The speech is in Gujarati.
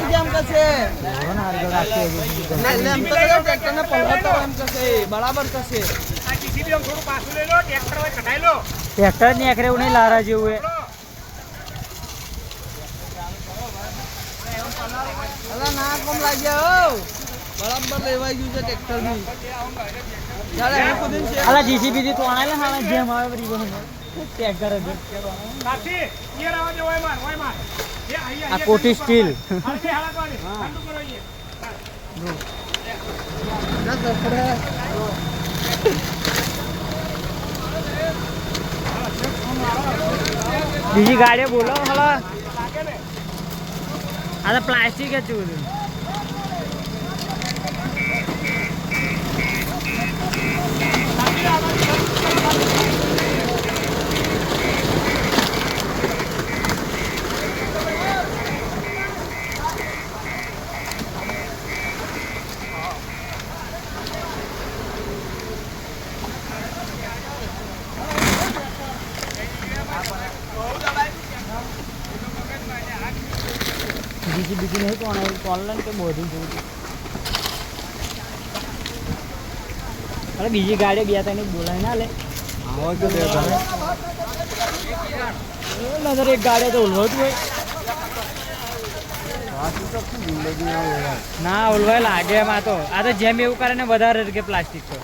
જેમ કશે એમ તો ટ્રેક્ટર ને પલટો એમ કશે બરાબર કશે ટ્રેક્ટર ની આખરે એવું નહીં લારા જેવું હે અલા ના કોમ લાગ્યા બરાબર લેવાઈ ગયું છે ટ્રેક્ટર ની ચાલે હું ખુદ છે અલા જીસીબી થી તોણાય લે હાલા જેમ આવે રીબો ટ્રેક્ટર જ આ કોટી સ્ટીલ બીજી ગાડીઓ બોલો હાલા આ તો પ્લાસ્ટિક જ છું બીજી નહીં કોણ ઓનલાઈન કે બધું જોવું અરે બીજી ગાડી બે ત્રણ બોલાય ના લે નજર એક ગાડી તો ઓલવો જ હોય ના ઓલવાય લાગે એમાં તો આ તો જેમ એવું કરે ને વધારે કે પ્લાસ્ટિક તો